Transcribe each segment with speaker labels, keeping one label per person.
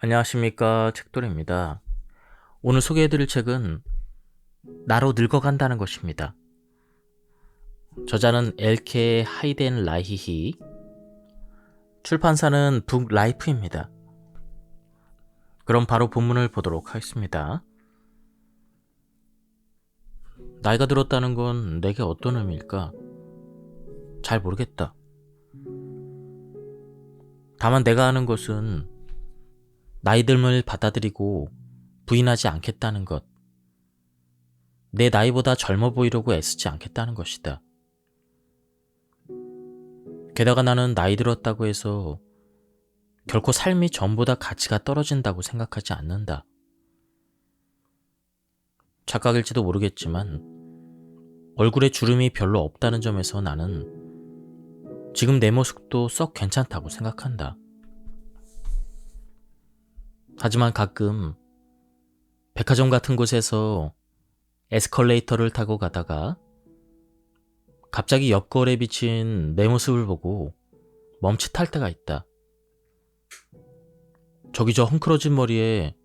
Speaker 1: 안녕하십니까, 책돌입니다. 오늘 소개해드릴 책은 나로 늙어간다는 것입니다. 저자는 엘케 하이덴 라히히, 출판사는 북라이프입니다. 그럼 바로 본문을 보도록 하겠습니다. 나이가 들었다는 건 내게 어떤 의미일까? 잘 모르겠다. 다만 내가 아는 것은 나이 듦을 받아들이고 부인하지 않겠다는 것, 내 나이보다 젊어 보이려고 애쓰지 않겠다는 것이다. 게다가 나는 나이 들었다고 해서 결코 삶이 전보다 가치가 떨어진다고 생각하지 않는다. 착각일지도 모르겠지만 얼굴에 주름이 별로 없다는 점에서 나는 지금 내 모습도 썩 괜찮다고 생각한다. 하지만 가끔 백화점 같은 곳에서 에스컬레이터를 타고 가다가 갑자기 옆거울에 비친 내 모습을 보고 멈칫할 때가 있다. 저기 저 헝클어진 머리에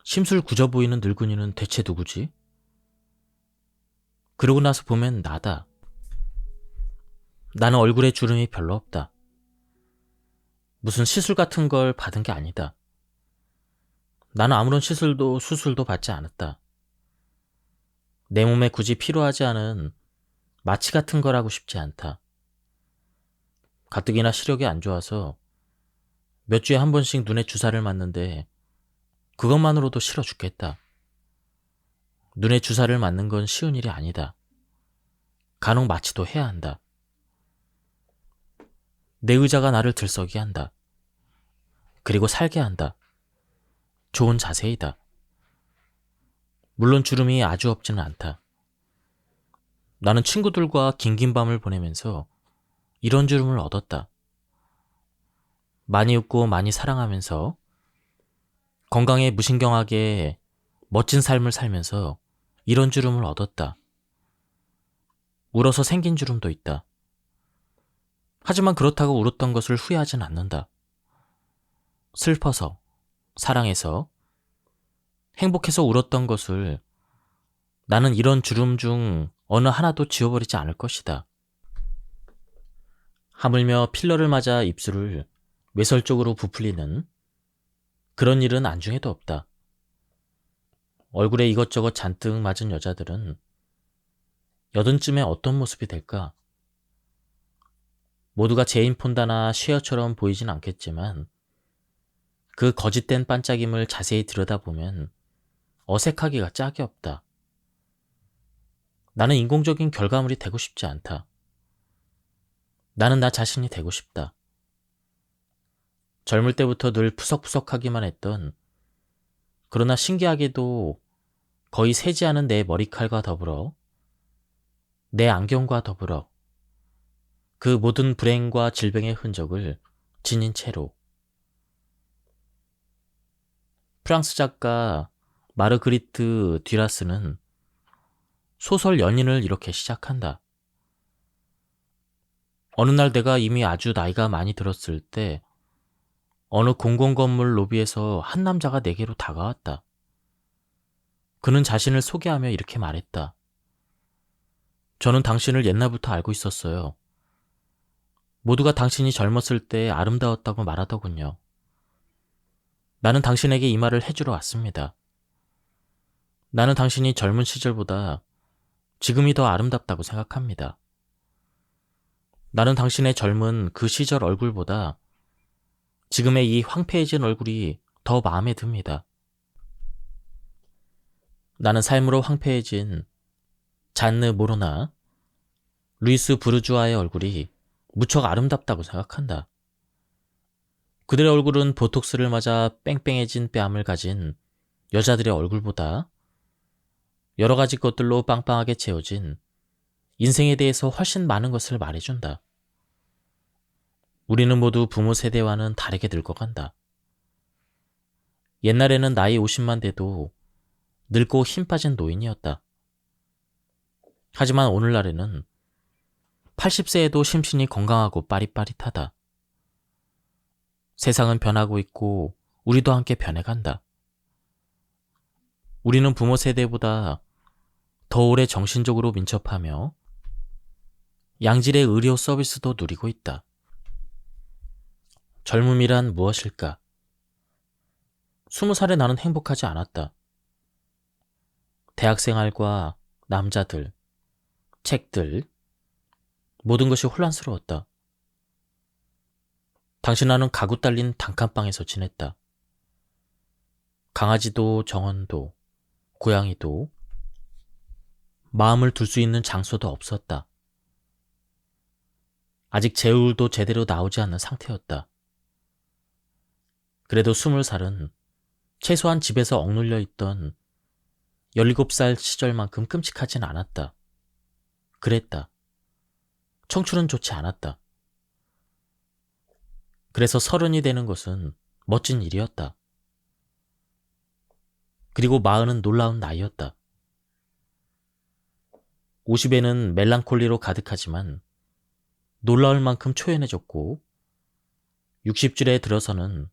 Speaker 1: 심술 굳어 보이는 늙은이는 대체 누구지? 그러고 나서 보면 나다. 나는 얼굴에 주름이 별로 없다. 무슨 시술 같은 걸 받은 게 아니다. 나는 아무런 시술도 수술도 받지 않았다. 내 몸에 굳이 필요하지 않은 마취 같은 걸 하고 싶지 않다. 가뜩이나 시력이 안 좋아서 몇 주에 한 번씩 눈에 주사를 맞는데 그것만으로도 싫어 죽겠다. 눈에 주사를 맞는 건 쉬운 일이 아니다. 간혹 마취도 해야 한다. 내 의자가 나를 들썩이 한다. 그리고 살게 한다. 좋은 자세이다. 물론 주름이 아주 없지는 않다. 나는 친구들과 긴긴 밤을 보내면서 이런 주름을 얻었다. 많이 웃고 많이 사랑하면서 건강에 무신경하게 멋진 삶을 살면서 이런 주름을 얻었다. 울어서 생긴 주름도 있다. 하지만 그렇다고 울었던 것을 후회하진 않는다. 슬퍼서, 사랑해서, 행복해서 울었던 것을 나는 이런 주름 중 어느 하나도 지워버리지 않을 것이다. 하물며 필러를 맞아 입술을 외설적으로 부풀리는 그런 일은 안중에도 없다. 얼굴에 이것저것 잔뜩 맞은 여자들은 여든쯤에 어떤 모습이 될까? 모두가 제인 폰다나 쉐어처럼 보이진 않겠지만 그 거짓된 반짝임을 자세히 들여다보면 어색하기가 짝이 없다. 나는 인공적인 결과물이 되고 싶지 않다. 나는 나 자신이 되고 싶다. 젊을 때부터 늘 푸석푸석하기만 했던, 그러나 신기하게도 거의 새지 않은 내 머리칼과 더불어, 내 안경과 더불어 그 모든 불행과 질병의 흔적을 지닌 채로. 프랑스 작가 마르그리트 듀라스는 소설 연인을 이렇게 시작한다. 어느 날 내가 이미 아주 나이가 많이 들었을 때 어느 공공건물 로비에서 한 남자가 내게로 다가왔다. 그는 자신을 소개하며 이렇게 말했다. 저는 당신을 옛날부터 알고 있었어요. 모두가 당신이 젊었을 때 아름다웠다고 말하더군요. 나는 당신에게 이 말을 해주러 왔습니다. 나는 당신이 젊은 시절보다 지금이 더 아름답다고 생각합니다. 나는 당신의 젊은 그 시절 얼굴보다 지금의 이 황폐해진 얼굴이 더 마음에 듭니다. 나는 삶으로 황폐해진 잔느 모로나, 루이스 부르주아의 얼굴이 무척 아름답다고 생각한다. 그들의 얼굴은 보톡스를 맞아 뺑뺑해진 뺨을 가진 여자들의 얼굴보다 여러 가지 것들로 빵빵하게 채워진 인생에 대해서 훨씬 많은 것을 말해준다. 우리는 모두 부모 세대와는 다르게 늙어간다. 옛날에는 나이 50만 돼도 늙고 힘 빠진 노인이었다. 하지만 오늘날에는 80세에도 심신이 건강하고 빠릿빠릿하다. 세상은 변하고 있고 우리도 함께 변해간다. 우리는 부모 세대보다 더 오래 정신적으로 민첩하며 양질의 의료 서비스도 누리고 있다. 젊음이란 무엇일까? 20살에 나는 행복하지 않았다. 대학생활과 남자들, 책들, 모든 것이 혼란스러웠다. 당시 나는 가구 딸린 단칸방에서 지냈다. 강아지도 정원도 고양이도 마음을 둘 수 있는 장소도 없었다. 아직 제울도 제대로 나오지 않는 상태였다. 그래도 20살은 최소한 집에서 억눌려 있던 17살 시절만큼 끔찍하진 않았다. 그랬다. 청춘은 좋지 않았다. 그래서 30이 되는 것은 멋진 일이었다. 그리고 40은 놀라운 나이였다. 50에는 멜랑콜리로 가득하지만 놀라울 만큼 초연해졌고 60줄에 들어서는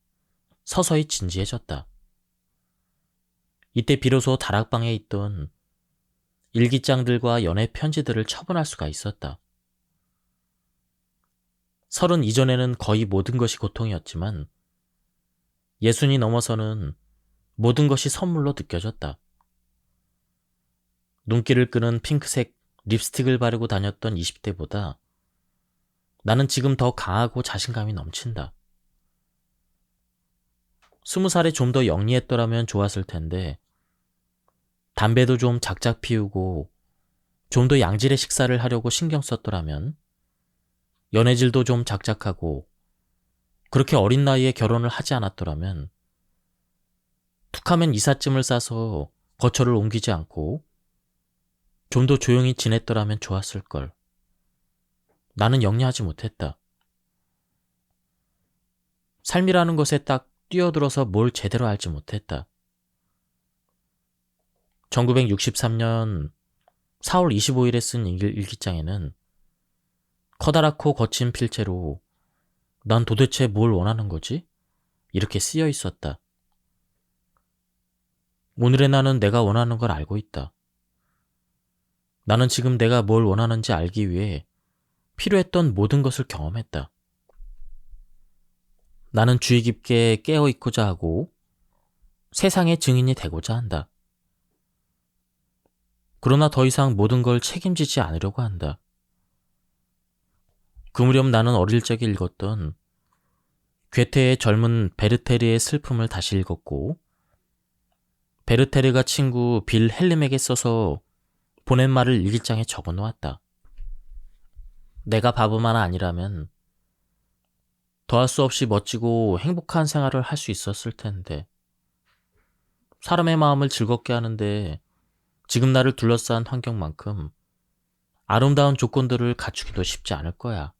Speaker 1: 서서히 진지해졌다. 이때 비로소 다락방에 있던 일기장들과 연애 편지들을 처분할 수가 있었다. 30 이전에는 거의 모든 것이 고통이었지만 60이 넘어서는 모든 것이 선물로 느껴졌다. 눈길을 끄는 핑크색 립스틱을 바르고 다녔던 20대보다 나는 지금 더 강하고 자신감이 넘친다. 20살에 좀 더 영리했더라면 좋았을 텐데 담배도 좀 작작 피우고 좀 더 양질의 식사를 하려고 신경 썼더라면 연애질도 좀 작작하고 그렇게 어린 나이에 결혼을 하지 않았더라면 툭하면 이삿짐을 싸서 거처를 옮기지 않고 좀 더 조용히 지냈더라면 좋았을걸. 나는 영리하지 못했다. 삶이라는 것에 딱 뛰어들어서 뭘 제대로 알지 못했다. 1963년 4월 25일에 쓴 일기장에는 커다랗고 거친 필체로 난 도대체 뭘 원하는 거지? 이렇게 쓰여 있었다. 오늘의 나는 내가 원하는 걸 알고 있다. 나는 지금 내가 뭘 원하는지 알기 위해 필요했던 모든 것을 경험했다. 나는 주의 깊게 깨어 있고자 하고 세상의 증인이 되고자 한다. 그러나 더 이상 모든 걸 책임지지 않으려고 한다. 그 무렵 나는 어릴 적에 읽었던 괴테의 젊은 베르테르의 슬픔을 다시 읽었고 베르테르가 친구 빌 헬림에게 써서 보낸 말을 일기장에 적어 놓았다. 내가 바보만 아니라면 더할 수 없이 멋지고 행복한 생활을 할 수 있었을 텐데 사람의 마음을 즐겁게 하는데 지금 나를 둘러싼 환경만큼 아름다운 조건들을 갖추기도 쉽지 않을 거야.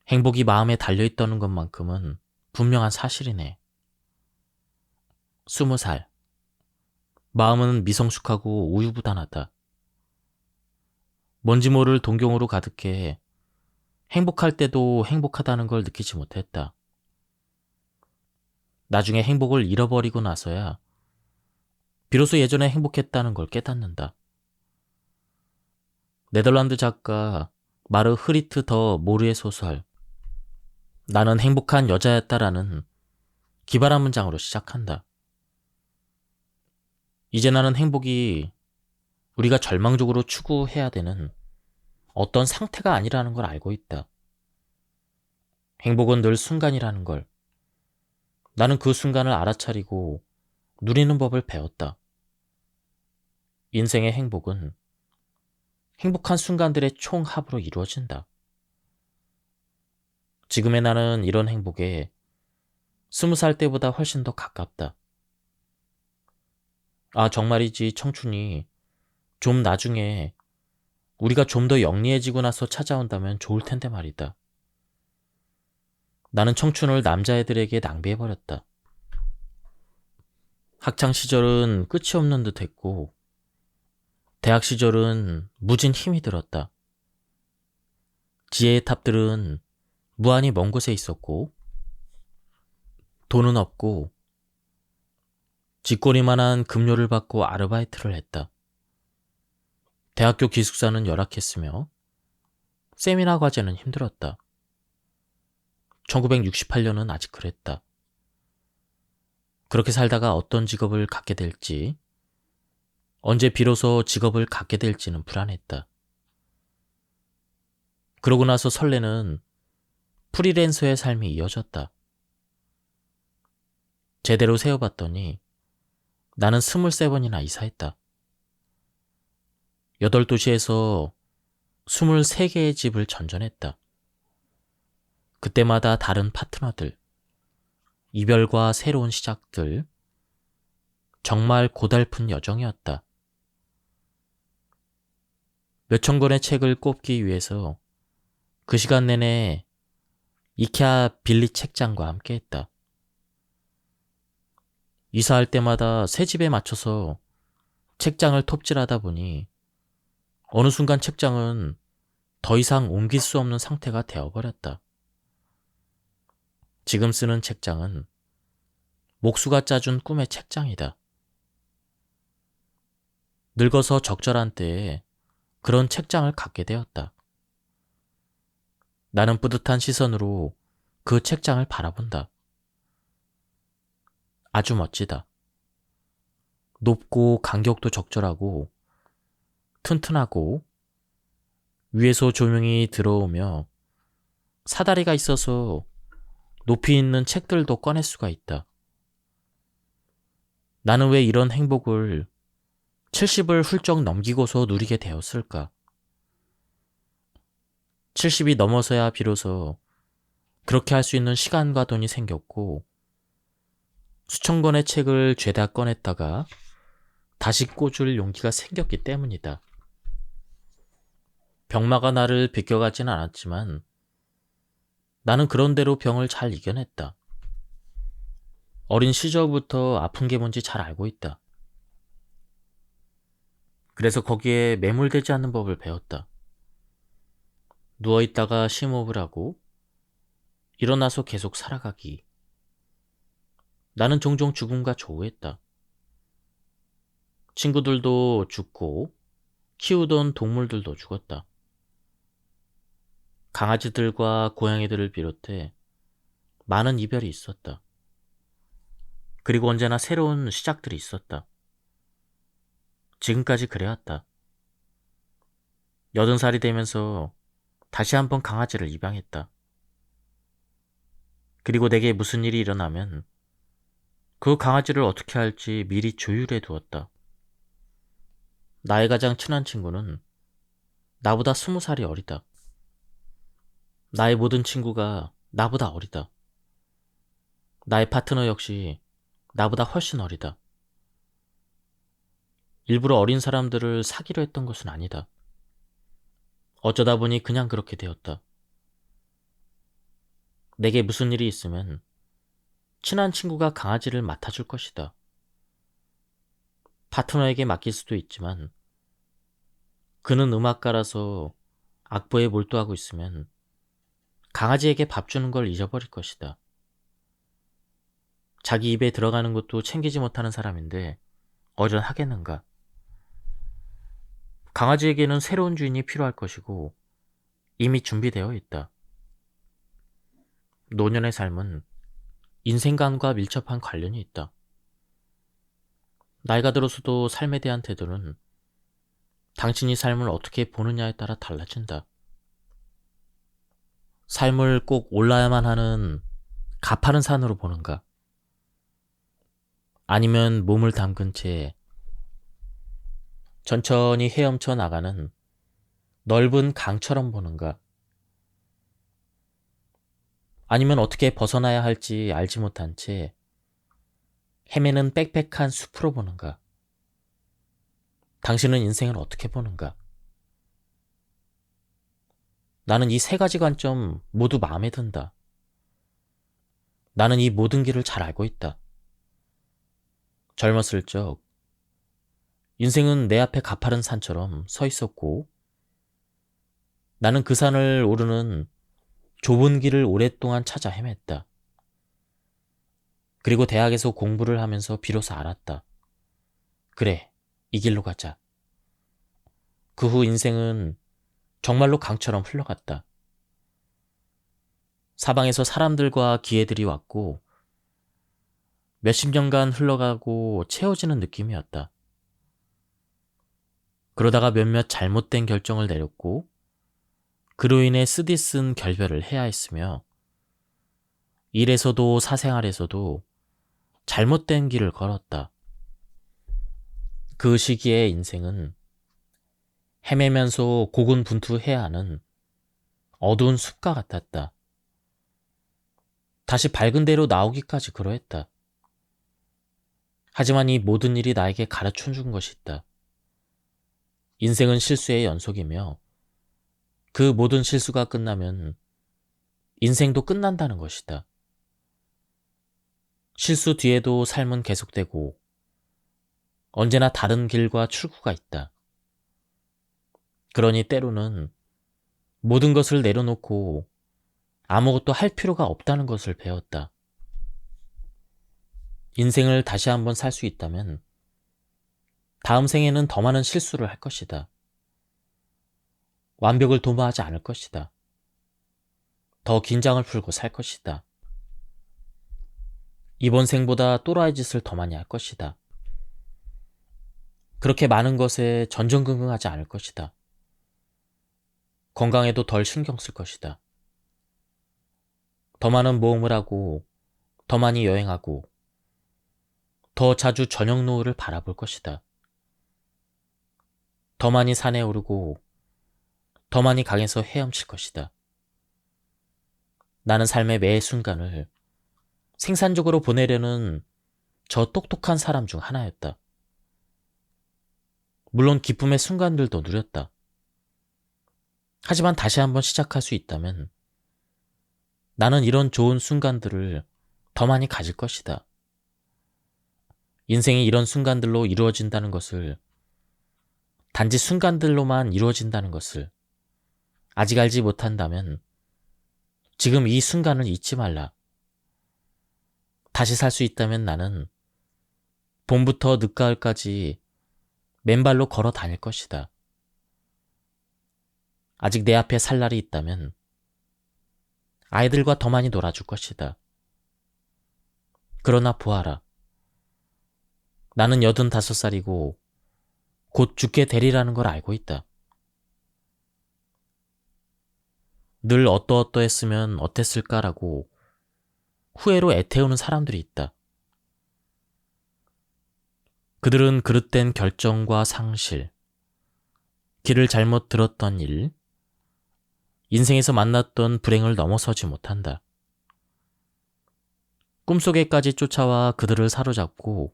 Speaker 1: 행복이 마음에 달려있다는 것만큼은 분명한 사실이네. 20살. 마음은 미성숙하고 우유부단하다. 뭔지 모를 동경으로 가득해 행복할 때도 행복하다는 걸 느끼지 못했다. 나중에 행복을 잃어버리고 나서야 비로소 예전에 행복했다는 걸 깨닫는다. 네덜란드 작가 마르 흐리트 더 모르의 소설 나는 행복한 여자였다라는 기발한 문장으로 시작한다. 이제 나는 행복이 우리가 절망적으로 추구해야 되는 어떤 상태가 아니라는 걸 알고 있다. 행복은 늘 순간이라는 걸. 나는 그 순간을 알아차리고 누리는 법을 배웠다. 인생의 행복은 행복한 순간들의 총합으로 이루어진다. 지금의 나는 이런 행복에 20살 때보다 훨씬 더 가깝다. 아, 정말이지 청춘이 좀 나중에 우리가 좀 더 영리해지고 나서 찾아온다면 좋을 텐데 말이다. 나는 청춘을 남자애들에게 낭비해버렸다. 학창시절은 끝이 없는 듯 했고 대학 시절은 무진 힘이 들었다. 지혜의 탑들은 무한히 먼 곳에 있었고 돈은 없고 쥐꼬리만한 급료를 받고 아르바이트를 했다. 대학교 기숙사는 열악했으며 세미나 과제는 힘들었다. 1968년은 아직 그랬다. 그렇게 살다가 어떤 직업을 갖게 될지, 언제 비로소 직업을 갖게 될지는 불안했다. 그러고 나서 설레는 프리랜서의 삶이 이어졌다. 제대로 세어봤더니 나는 23번이나 이사했다. 8도시에서 23개의 집을 전전했다. 그때마다 다른 파트너들, 이별과 새로운 시작들, 정말 고달픈 여정이었다. 몇천 권의 책을 꼽기 위해서 그 시간 내내 이케아 빌리 책장과 함께했다. 이사할 때마다 새 집에 맞춰서 책장을 톱질하다 보니 어느 순간 책장은 더 이상 옮길 수 없는 상태가 되어버렸다. 지금 쓰는 책장은 목수가 짜준 꿈의 책장이다. 늙어서 적절한 때에 그런 책장을 갖게 되었다. 나는 뿌듯한 시선으로 그 책장을 바라본다. 아주 멋지다. 높고 간격도 적절하고 튼튼하고 위에서 조명이 들어오며 사다리가 있어서 높이 있는 책들도 꺼낼 수가 있다. 나는 왜 이런 행복을 70을 훌쩍 넘기고서 누리게 되었을까? 70이 넘어서야 비로소 그렇게 할 수 있는 시간과 돈이 생겼고 수천 권의 책을 죄다 꺼냈다가 다시 꽂을 용기가 생겼기 때문이다. 병마가 나를 비껴가진 않았지만 나는 그런대로 병을 잘 이겨냈다. 어린 시절부터 아픈 게 뭔지 잘 알고 있다. 그래서 거기에 매몰되지 않는 법을 배웠다. 누워있다가 심호흡을 하고 일어나서 계속 살아가기. 나는 종종 죽음과 조우했다. 친구들도 죽고 키우던 동물들도 죽었다. 강아지들과 고양이들을 비롯해 많은 이별이 있었다. 그리고 언제나 새로운 시작들이 있었다. 지금까지 그래왔다. 80살이 되면서 다시 한번 강아지를 입양했다. 그리고 내게 무슨 일이 일어나면 그 강아지를 어떻게 할지 미리 조율해 두었다. 나의 가장 친한 친구는 나보다 20살이 어리다. 나의 모든 친구가 나보다 어리다. 나의 파트너 역시 나보다 훨씬 어리다. 일부러 어린 사람들을 사귀려 했던 것은 아니다. 어쩌다 보니 그냥 그렇게 되었다. 내게 무슨 일이 있으면 친한 친구가 강아지를 맡아줄 것이다. 파트너에게 맡길 수도 있지만 그는 음악가라서 악보에 몰두하고 있으면 강아지에게 밥 주는 걸 잊어버릴 것이다. 자기 입에 들어가는 것도 챙기지 못하는 사람인데 어련하겠는가. 강아지에게는 새로운 주인이 필요할 것이고 이미 준비되어 있다. 노년의 삶은 인생관과 밀접한 관련이 있다. 나이가 들어서도 삶에 대한 태도는 당신이 삶을 어떻게 보느냐에 따라 달라진다. 삶을 꼭 올라야만 하는 가파른 산으로 보는가? 아니면 몸을 담근 채 천천히 헤엄쳐 나가는 넓은 강처럼 보는가? 아니면 어떻게 벗어나야 할지 알지 못한 채 헤매는 빽빽한 숲으로 보는가? 당신은 인생을 어떻게 보는가? 나는 이 세 가지 관점 모두 마음에 든다. 나는 이 모든 길을 잘 알고 있다. 젊었을 적 인생은 내 앞에 가파른 산처럼 서 있었고 나는 그 산을 오르는 좁은 길을 오랫동안 찾아 헤맸다. 그리고 대학에서 공부를 하면서 비로소 알았다. 그래, 이 길로 가자. 그 후 인생은 정말로 강처럼 흘러갔다. 사방에서 사람들과 기회들이 왔고 몇십 년간 흘러가고 채워지는 느낌이었다. 그러다가 몇몇 잘못된 결정을 내렸고 그로 인해 쓰디쓴 결별을 해야 했으며 일에서도 사생활에서도 잘못된 길을 걸었다. 그 시기에 인생은 헤매면서 고군분투해야 하는 어두운 숲과 같았다. 다시 밝은 데로 나오기까지 그러했다. 하지만 이 모든 일이 나에게 가르쳐준 것이 있다. 인생은 실수의 연속이며 그 모든 실수가 끝나면 인생도 끝난다는 것이다. 실수 뒤에도 삶은 계속되고 언제나 다른 길과 출구가 있다. 그러니 때로는 모든 것을 내려놓고 아무것도 할 필요가 없다는 것을 배웠다. 인생을 다시 한번 살 수 있다면 다음 생에는 더 많은 실수를 할 것이다. 완벽을 도모하지 않을 것이다. 더 긴장을 풀고 살 것이다. 이번 생보다 또라이 짓을 더 많이 할 것이다. 그렇게 많은 것에 전전긍긍하지 않을 것이다. 건강에도 덜 신경 쓸 것이다. 더 많은 모험을 하고 더 많이 여행하고 더 자주 저녁 노을을 바라볼 것이다. 더 많이 산에 오르고 더 많이 강에서 헤엄칠 것이다. 나는 삶의 매 순간을 생산적으로 보내려는 저 똑똑한 사람 중 하나였다. 물론 기쁨의 순간들도 누렸다. 하지만 다시 한번 시작할 수 있다면 나는 이런 좋은 순간들을 더 많이 가질 것이다. 인생이 이런 순간들로 이루어진다는 것을, 단지 순간들로만 이루어진다는 것을 아직 알지 못한다면 지금 이 순간을 잊지 말라. 다시 살 수 있다면 나는 봄부터 늦가을까지 맨발로 걸어 다닐 것이다. 아직 내 앞에 살 날이 있다면 아이들과 더 많이 놀아줄 것이다. 그러나 보아라. 나는 85살이고 곧 죽게 되리라는 걸 알고 있다. 늘 어떠어떠했으면 어땠을까라고 후회로 애태우는 사람들이 있다. 그들은 그릇된 결정과 상실, 길을 잘못 들었던 일, 인생에서 만났던 불행을 넘어서지 못한다. 꿈속에까지 쫓아와 그들을 사로잡고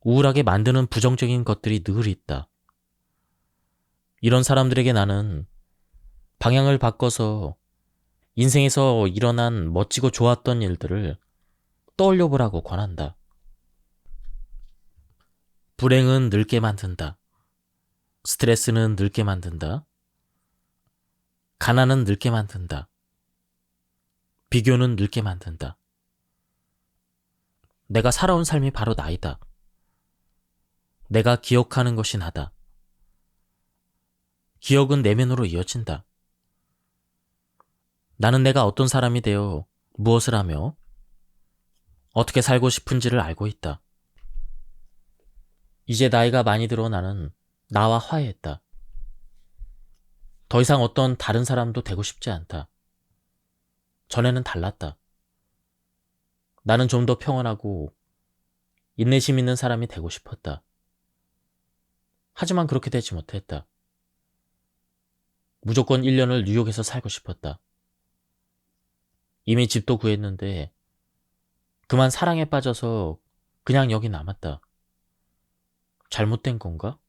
Speaker 1: 우울하게 만드는 부정적인 것들이 늘 있다. 이런 사람들에게 나는 방향을 바꿔서 인생에서 일어난 멋지고 좋았던 일들을 떠올려 보라고 권한다. 불행은 늙게 만든다. 스트레스는 늙게 만든다. 가난은 늙게 만든다. 비교는 늙게 만든다. 내가 살아온 삶이 바로 나이다. 내가 기억하는 것이 나다. 기억은 내면으로 이어진다. 나는 내가 어떤 사람이 되어 무엇을 하며 어떻게 살고 싶은지를 알고 있다. 이제 나이가 많이 들어 나는 나와 화해했다. 더 이상 어떤 다른 사람도 되고 싶지 않다. 전에는 달랐다. 나는 좀 더 평온하고 인내심 있는 사람이 되고 싶었다. 하지만 그렇게 되지 못했다. 무조건 1년을 뉴욕에서 살고 싶었다. 이미 집도 구했는데 그만 사랑에 빠져서 그냥 여기 남았다. 잘못된 건가?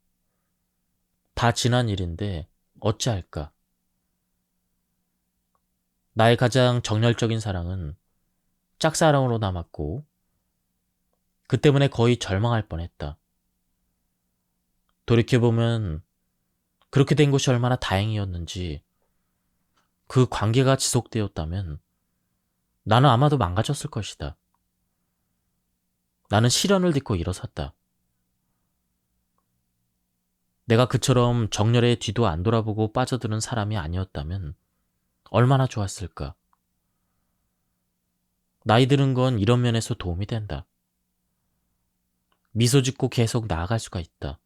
Speaker 1: 다 지난 일인데 어찌할까? 나의 가장 정열적인 사랑은 짝사랑으로 남았고 그 때문에 거의 절망할 뻔했다. 돌이켜보면 그렇게 된 것이 얼마나 다행이었는지, 그 관계가 지속되었다면 나는 아마도 망가졌을 것이다. 나는 시련을 딛고 일어섰다. 내가 그처럼 정열의 뒤도 안 돌아보고 빠져드는 사람이 아니었다면 얼마나 좋았을까. 나이 드는 건 이런 면에서 도움이 된다. 미소 짓고 계속 나아갈 수가 있다.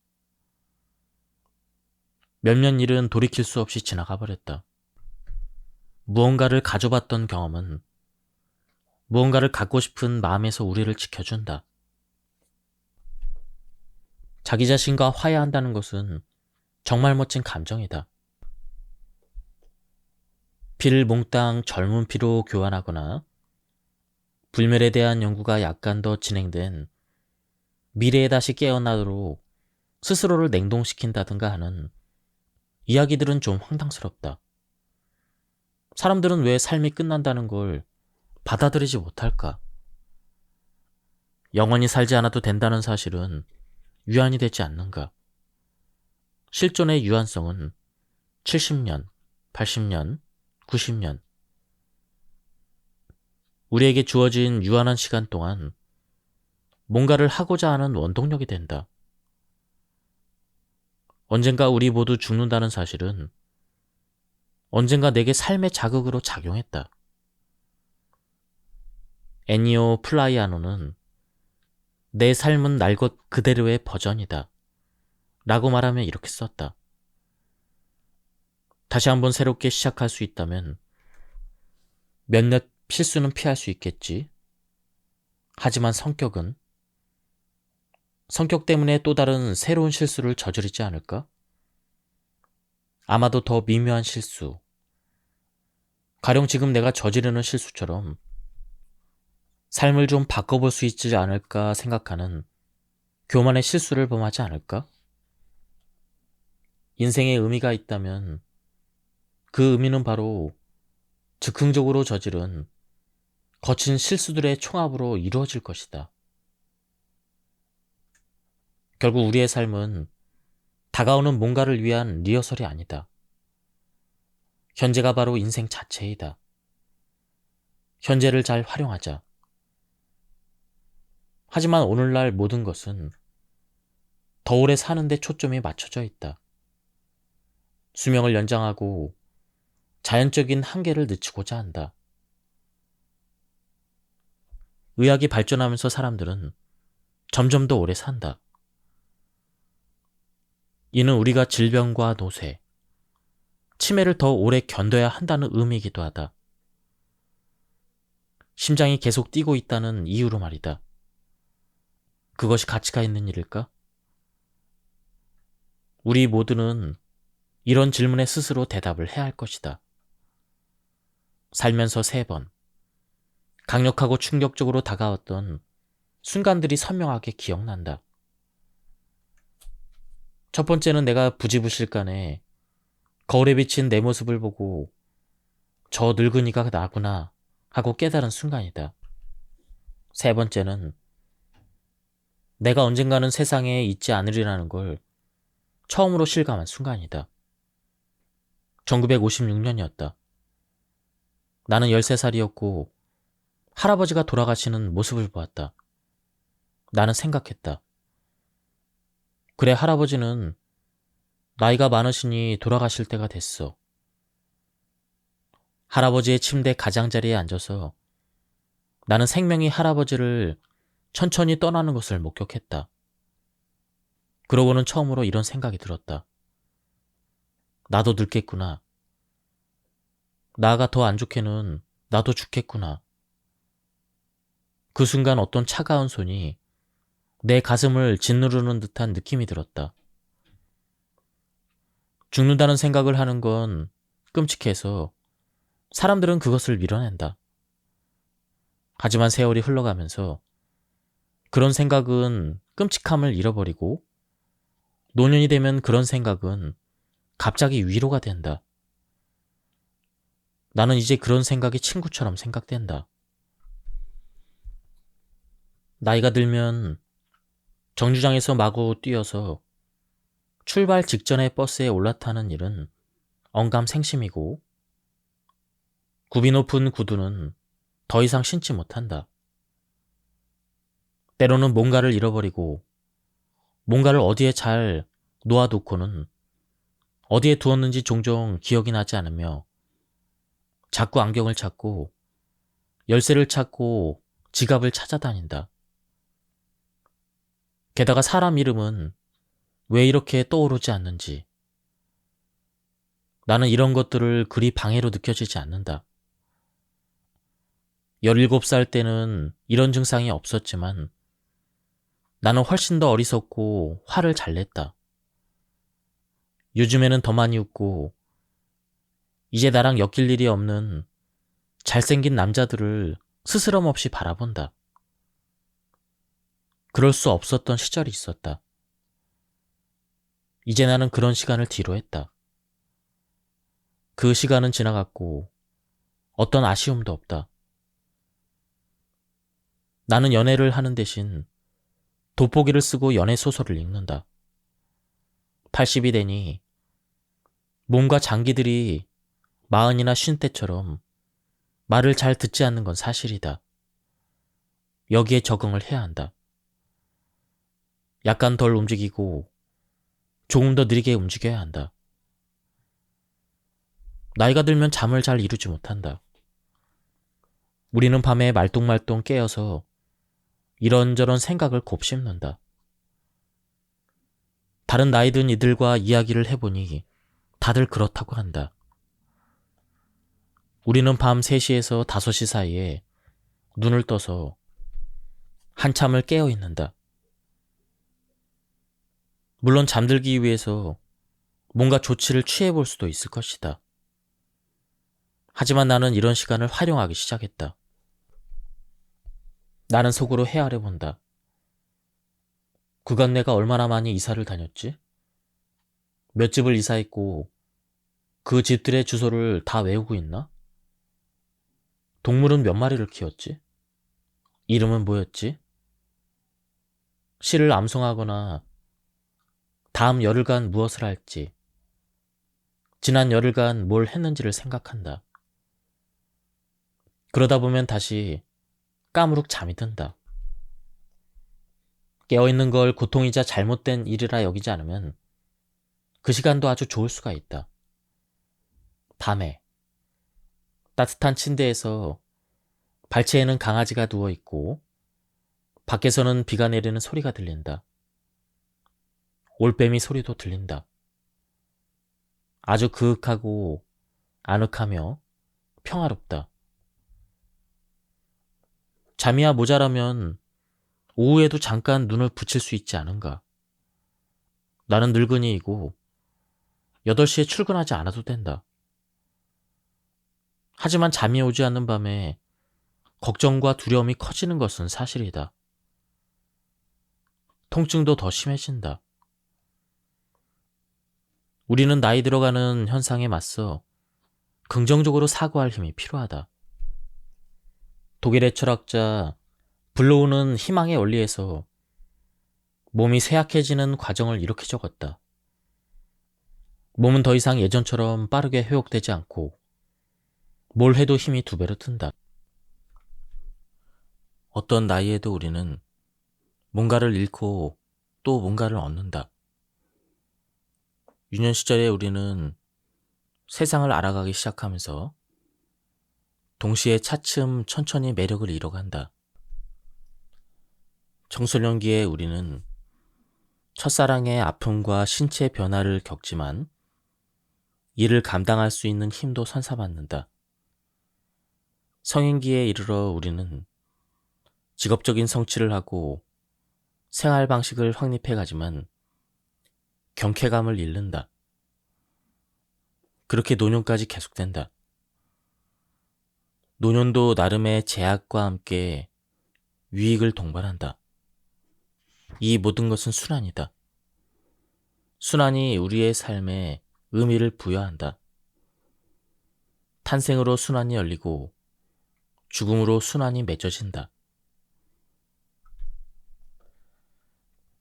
Speaker 1: 몇몇 일은 돌이킬 수 없이 지나가 버렸다. 무언가를 가져봤던 경험은 무언가를 갖고 싶은 마음에서 우리를 지켜준다. 자기 자신과 화해한다는 것은 정말 멋진 감정이다. 피를 몽땅 젊은 피로 교환하거나 불멸에 대한 연구가 약간 더 진행된 미래에 다시 깨어나도록 스스로를 냉동시킨다든가 하는 이야기들은 좀 황당스럽다. 사람들은 왜 삶이 끝난다는 걸 받아들이지 못할까? 영원히 살지 않아도 된다는 사실은 유한이 되지 않는가? 실존의 유한성은 70년, 80년, 90년. 우리에게 주어진 유한한 시간 동안 뭔가를 하고자 하는 원동력이 된다. 언젠가 우리 모두 죽는다는 사실은 언젠가 내게 삶의 자극으로 작용했다. 애니오 플라이아노는 내 삶은 날 것 그대로의 버전이다 라고 말하며 이렇게 썼다. 다시 한번 새롭게 시작할 수 있다면 몇몇 실수는 피할 수 있겠지. 하지만 성격 때문에 또 다른 새로운 실수를 저지르지 않을까? 아마도 더 미묘한 실수. 가령 지금 내가 저지르는 실수처럼 삶을 좀 바꿔볼 수 있지 않을까 생각하는 교만의 실수를 범하지 않을까? 인생에 의미가 있다면 그 의미는 바로 즉흥적으로 저지른 거친 실수들의 총합으로 이루어질 것이다. 결국 우리의 삶은 다가오는 뭔가를 위한 리허설이 아니다. 현재가 바로 인생 자체이다. 현재를 잘 활용하자. 하지만 오늘날 모든 것은 더 오래 사는 데 초점이 맞춰져 있다. 수명을 연장하고 자연적인 한계를 늦추고자 한다. 의학이 발전하면서 사람들은 점점 더 오래 산다. 이는 우리가 질병과 노쇠, 치매를 더 오래 견뎌야 한다는 의미이기도 하다. 심장이 계속 뛰고 있다는 이유로 말이다. 그것이 가치가 있는 일일까? 우리 모두는 이런 질문에 스스로 대답을 해야 할 것이다. 살면서 3번, 강력하고 충격적으로 다가왔던 순간들이 선명하게 기억난다. 첫 번째는 내가 부지부실간에 거울에 비친 내 모습을 보고 저 늙은이가 나구나 하고 깨달은 순간이다. 3번째는 내가 언젠가는 세상에 있지 않으리라는 걸 처음으로 실감한 순간이다. 1956년이었다. 나는 13살이었고 할아버지가 돌아가시는 모습을 보았다. 나는 생각했다. 그래, 할아버지는 나이가 많으시니 돌아가실 때가 됐어. 할아버지의 침대 가장자리에 앉아서 나는 생명이 할아버지를 천천히 떠나는 것을 목격했다. 그러고는 처음으로 이런 생각이 들었다. 나도 늙겠구나. 나아가 더 안 좋게는 나도 죽겠구나. 그 순간 어떤 차가운 손이 내 가슴을 짓누르는 듯한 느낌이 들었다. 죽는다는 생각을 하는 건 끔찍해서 사람들은 그것을 밀어낸다. 하지만 세월이 흘러가면서 그런 생각은 끔찍함을 잃어버리고 노년이 되면 그런 생각은 갑자기 위로가 된다. 나는 이제 그런 생각이 친구처럼 생각된다. 나이가 들면 정류장에서 마구 뛰어서 출발 직전에 버스에 올라타는 일은 언감생심이고 굽이 높은 구두는 더 이상 신지 못한다. 때로는 뭔가를 잃어버리고 뭔가를 어디에 잘 놓아놓고는 어디에 두었는지 종종 기억이 나지 않으며 자꾸 안경을 찾고 열쇠를 찾고 지갑을 찾아다닌다. 게다가 사람 이름은 왜 이렇게 떠오르지 않는지 나는 이런 것들을 그리 방해로 느껴지지 않는다. 17살 때는 이런 증상이 없었지만 나는 훨씬 더 어리석고 화를 잘 냈다. 요즘에는 더 많이 웃고 이제 나랑 엮일 일이 없는 잘생긴 남자들을 스스럼 없이 바라본다. 그럴 수 없었던 시절이 있었다. 이제 나는 그런 시간을 뒤로 했다. 그 시간은 지나갔고 어떤 아쉬움도 없다. 나는 연애를 하는 대신 돋보기를 쓰고 연애 소설을 읽는다. 80이 되니 몸과 장기들이 40이나 50대처럼 말을 잘 듣지 않는 건 사실이다. 여기에 적응을 해야 한다. 약간 덜 움직이고 조금 더 느리게 움직여야 한다. 나이가 들면 잠을 잘 이루지 못한다. 우리는 밤에 말똥말똥 깨어서 이런저런 생각을 곱씹는다. 다른 나이 든 이들과 이야기를 해보니 다들 그렇다고 한다. 우리는 밤 3시에서 5시 사이에 눈을 떠서 한참을 깨어 있는다. 물론 잠들기 위해서 뭔가 조치를 취해볼 수도 있을 것이다. 하지만 나는 이런 시간을 활용하기 시작했다. 나는 속으로 헤아려 본다. 그간 내가 얼마나 많이 이사를 다녔지? 몇 집을 이사했고 그 집들의 주소를 다 외우고 있나? 동물은 몇 마리를 키웠지? 이름은 뭐였지? 시를 암송하거나 다음 열흘간 무엇을 할지, 지난 열흘간 뭘 했는지를 생각한다. 그러다 보면 다시 까무룩 잠이 든다. 깨어있는 걸 고통이자 잘못된 일이라 여기지 않으면 그 시간도 아주 좋을 수가 있다. 밤에 따뜻한 침대에서 발치에는 강아지가 누워있고 밖에서는 비가 내리는 소리가 들린다. 올빼미 소리도 들린다. 아주 그윽하고 아늑하며 평화롭다. 잠이야 모자라면 오후에도 잠깐 눈을 붙일 수 있지 않은가. 나는 늙은이이고 8시에 출근하지 않아도 된다. 하지만 잠이 오지 않는 밤에 걱정과 두려움이 커지는 것은 사실이다. 통증도 더 심해진다. 우리는 나이 들어가는 현상에 맞서 긍정적으로 사고할 힘이 필요하다. 독일의 철학자 블로우는 희망의 원리에서 몸이 쇠약해지는 과정을 이렇게 적었다. 몸은 더 이상 예전처럼 빠르게 회복되지 않고 뭘 해도 힘이 2배로 든다. 어떤 나이에도 우리는 뭔가를 잃고 또 뭔가를 얻는다. 유년 시절에 우리는 세상을 알아가기 시작하면서 동시에 차츰 천천히 매력을 잃어간다. 청소년기에 우리는 첫사랑의 아픔과 신체 변화를 겪지만 이를 감당할 수 있는 힘도 선사받는다. 성인기에 이르러 우리는 직업적인 성취를 하고 생활 방식을 확립해 가지만 경쾌감을 잃는다. 그렇게 노년까지 계속된다. 노년도 나름의 제약과 함께 유익을 동반한다. 이 모든 것은 순환이다. 순환이 우리의 삶에 의미를 부여한다. 탄생으로 순환이 열리고 죽음으로 순환이 맺어진다.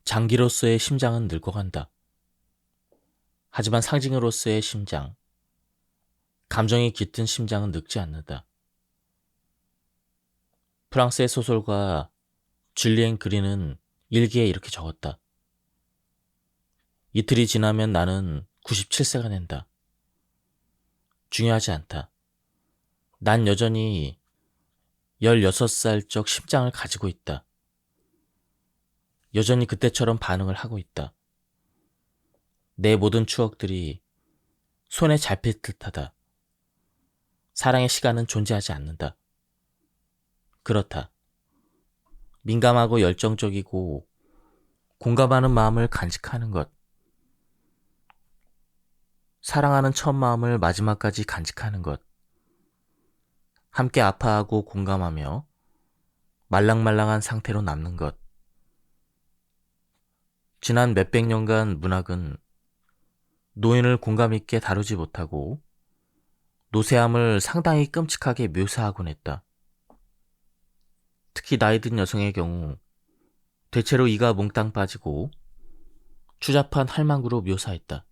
Speaker 1: 장기로서의 심장은 늙어간다. 하지만 상징으로서의 심장, 감정이 깃든 심장은 늙지 않는다. 프랑스의 소설가 줄리엔 그린은 일기에 이렇게 적었다. 이틀이 지나면 나는 97세가 된다. 중요하지 않다. 난 여전히 16살 적 심장을 가지고 있다. 여전히 그때처럼 반응을 하고 있다. 내 모든 추억들이 손에 잡힐 듯하다. 사랑의 시간은 존재하지 않는다. 그렇다. 민감하고 열정적이고 공감하는 마음을 간직하는 것. 사랑하는 첫 마음을 마지막까지 간직하는 것. 함께 아파하고 공감하며 말랑말랑한 상태로 남는 것. 지난 몇백 년간 문학은 노인을 공감 있게 다루지 못하고 노쇠함을 상당히 끔찍하게 묘사하곤 했다. 특히 나이 든 여성의 경우 대체로 이가 몽땅 빠지고 추잡한 할망구로 묘사했다.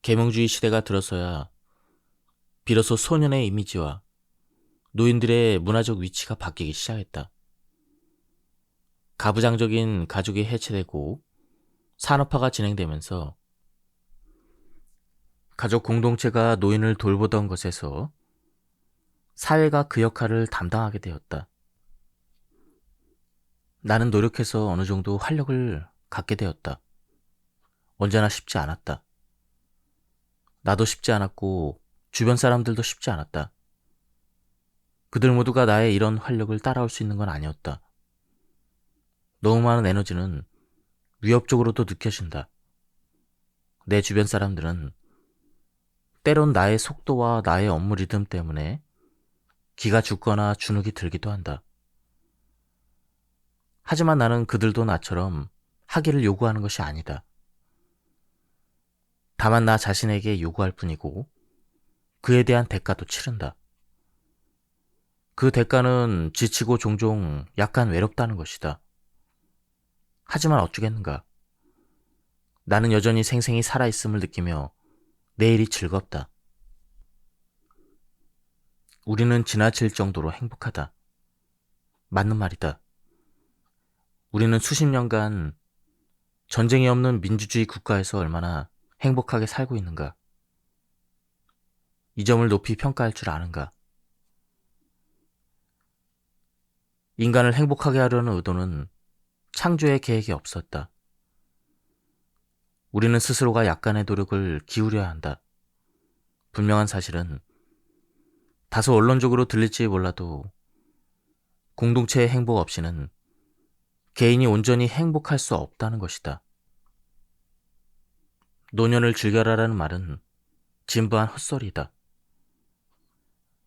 Speaker 1: 계몽주의 시대가 들어서야 비로소 소년의 이미지와 노인들의 문화적 위치가 바뀌기 시작했다. 가부장적인 가족이 해체되고 산업화가 진행되면서 가족 공동체가 노인을 돌보던 것에서 사회가 그 역할을 담당하게 되었다. 나는 노력해서 어느 정도 활력을 갖게 되었다. 언제나 쉽지 않았다. 나도 쉽지 않았고 주변 사람들도 쉽지 않았다. 그들 모두가 나의 이런 활력을 따라올 수 있는 건 아니었다. 너무 많은 에너지는 위협적으로도 느껴진다. 내 주변 사람들은 때론 나의 속도와 나의 업무 리듬 때문에 기가 죽거나 주눅이 들기도 한다. 하지만 나는 그들도 나처럼 하기를 요구하는 것이 아니다. 다만 나 자신에게 요구할 뿐이고 그에 대한 대가도 치른다. 그 대가는 지치고 종종 약간 외롭다는 것이다. 하지만 어쩌겠는가. 나는 여전히 생생히 살아있음을 느끼며 내일이 즐겁다. 우리는 지나칠 정도로 행복하다. 맞는 말이다. 우리는 수십 년간 전쟁이 없는 민주주의 국가에서 얼마나 행복하게 살고 있는가. 이 점을 높이 평가할 줄 아는가. 인간을 행복하게 하려는 의도는 창조의 계획에 없었다. 우리는 스스로가 약간의 노력을 기울여야 한다. 분명한 사실은 다소 원론적으로 들릴지 몰라도 공동체의 행복 없이는 개인이 온전히 행복할 수 없다는 것이다. 노년을 즐겨라라는 말은 진부한 헛소리다.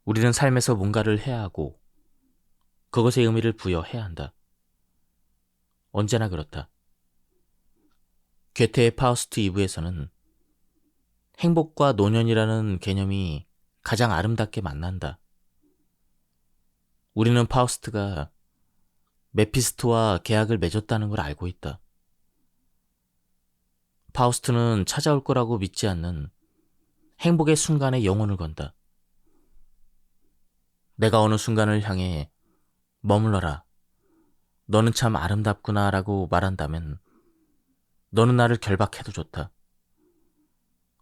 Speaker 1: 우리는 삶에서 뭔가를 해야 하고 그것에 의미를 부여해야 한다. 언제나 그렇다. 괴테의 파우스트 2부에서는 행복과 노년이라는 개념이 가장 아름답게 만난다. 우리는 파우스트가 메피스토와 계약을 맺었다는 걸 알고 있다. 파우스트는 찾아올 거라고 믿지 않는 행복의 순간에 영혼을 건다. 내가 어느 순간을 향해 머물러라. 너는 참 아름답구나 라고 말한다면 너는 나를 결박해도 좋다.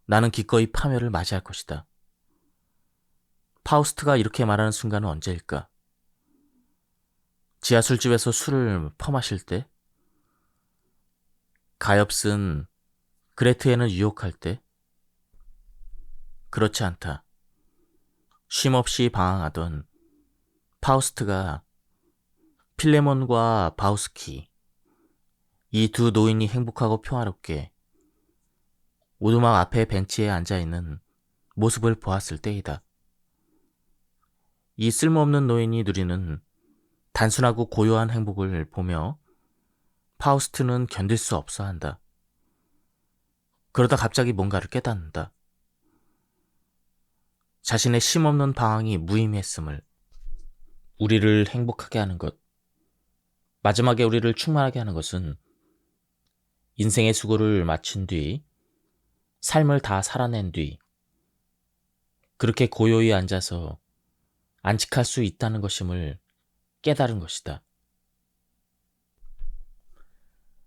Speaker 1: 나는 기꺼이 파멸을 맞이할 것이다. 파우스트가 이렇게 말하는 순간은 언제일까? 지하 술집에서 술을 퍼마실 때? 가엾은 그레트에는 유혹할 때? 그렇지 않다. 쉼없이 방황하던 파우스트가 필레몬과 바우스키, 이 두 노인이 행복하고 평화롭게 오두막 앞에 벤치에 앉아있는 모습을 보았을 때이다. 이 쓸모없는 노인이 누리는 단순하고 고요한 행복을 보며 파우스트는 견딜 수 없어 한다. 그러다 갑자기 뭔가를 깨닫는다. 자신의 쉼없는 방황이 무의미했음을, 우리를 행복하게 하는 것, 마지막에 우리를 충만하게 하는 것은 인생의 수고를 마친 뒤, 삶을 다 살아낸 뒤, 그렇게 고요히 앉아서 안식할 수 있다는 것임을 깨달은 것이다.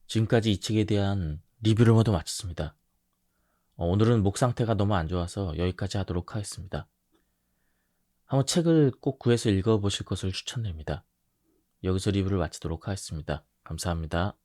Speaker 1: 지금까지 이 책에 대한 리뷰를 모두 마쳤습니다. 오늘은 목 상태가 너무 안 좋아서 여기까지 하도록 하겠습니다. 한번 책을 꼭 구해서 읽어보실 것을 추천드립니다. 여기서 리뷰를 마치도록 하겠습니다. 감사합니다.